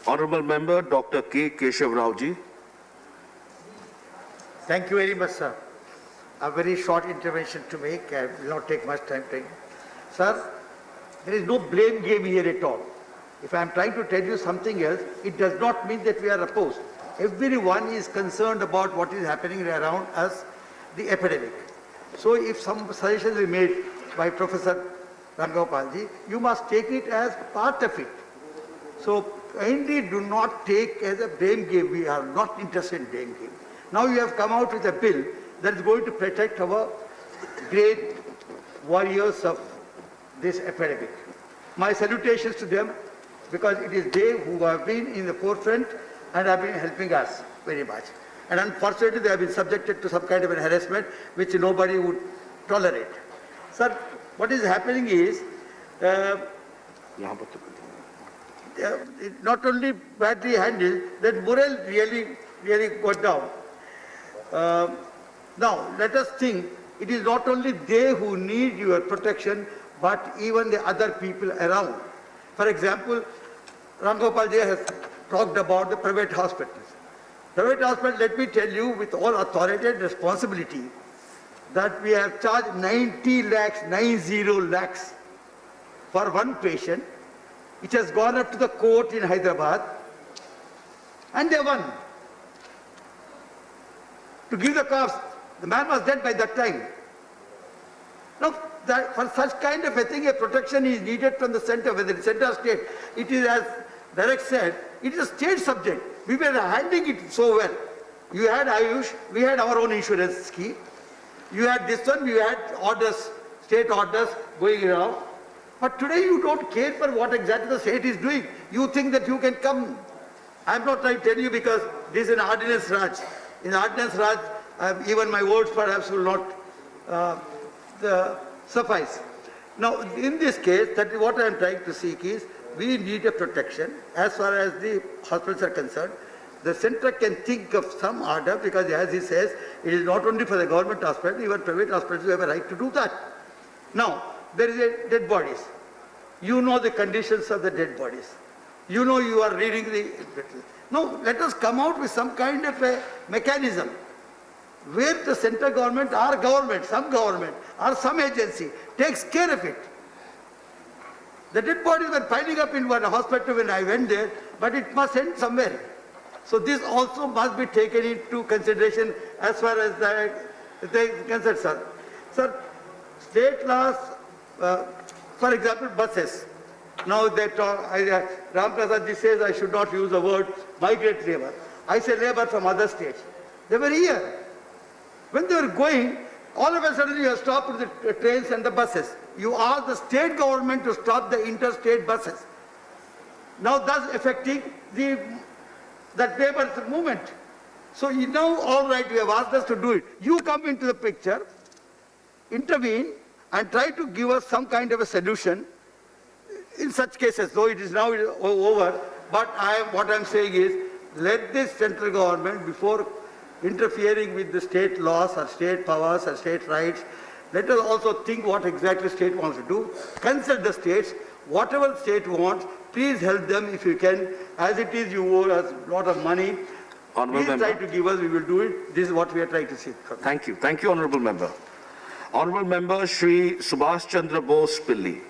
Honorable Member Dr. K. Keshav Rao ji. Thank you very much, sir. A very short intervention to make. I will not take much time. Sir, there is no blame game here at all. If I am trying to tell you something else, it does not mean that we are opposed. Everyone is concerned about what is happening around us, the epidemic. So if some suggestions are made by Professor Ramgopalji, you must take it as part of it. So kindly do not take as a blame game. We are not interested in blame game. Now you have come out with a bill that is going to protect our great warriors of this epidemic. My salutations to them, because it is they who have been in the forefront and have been helping us very much. And unfortunately, they have been subjected to some kind of an harassment which nobody would tolerate. Sir, what is happening is, not only badly handled, that morale really got down. Now, let us think, it is not only they who need your protection, but even the other people around. For example, Ramgopalji has talked about the private hospitals. Private hospitals, let me tell you with all authority and responsibility, that we have charged 90 lakhs for one patient, which has gone up to the court in Hyderabad, and they won. To give the cost, the man was dead by that time. Now, for such kind of a thing, a protection is needed from the center, whether it's center or state. It is, as Derek said, it is a state subject. We were handling it so well. You had Ayush, we had our own insurance scheme. You had this one, we had orders, state orders going around. But today you don't care for what exactly the state is doing. You think that you can come. I'm not trying to tell you because this is an ordinance Raj. In ordinance Raj, even my words perhaps will not suffice. Now, in this case, that is what I am trying to seek is, we need a protection as far as the hospitals are concerned. The center can think of some order because, as he says, it is not only for the government hospital, even private hospitals have a right to do that. Now, there is a dead bodies. You know the conditions of the dead bodies. You know you are reading the... No, let us come out with some kind of a mechanism where the central government or some agency takes care of it. The dead bodies were piling up in one hospital when I went there, but it must end somewhere. So this also must be taken into consideration as far as the concerned, sir. Sir, state laws, for example, buses. Now that Ram Prasad ji says I should not use the word migrant labor. I say labor from other states. They were here. When they were going, all of a sudden you have stopped the trains and the buses. You ask the state government to stop the interstate buses. Now thus affecting that labor movement. So you know, all right, you have asked us to do it. You come into the picture, intervene, and try to give us some kind of a solution in such cases, though it is now over. But what I am saying is, let this central government, before interfering with the state laws or state powers or state rights, let us also think what exactly state wants to do. Consult the states. Whatever state wants, please help them if you can. As it is, you owe us a lot of money. Please try to give us, we will do it. This is what we are trying to see. Thank you. Thank you, Honorable Member. Honorable Member Shri Subhash Chandra Bose Pilli.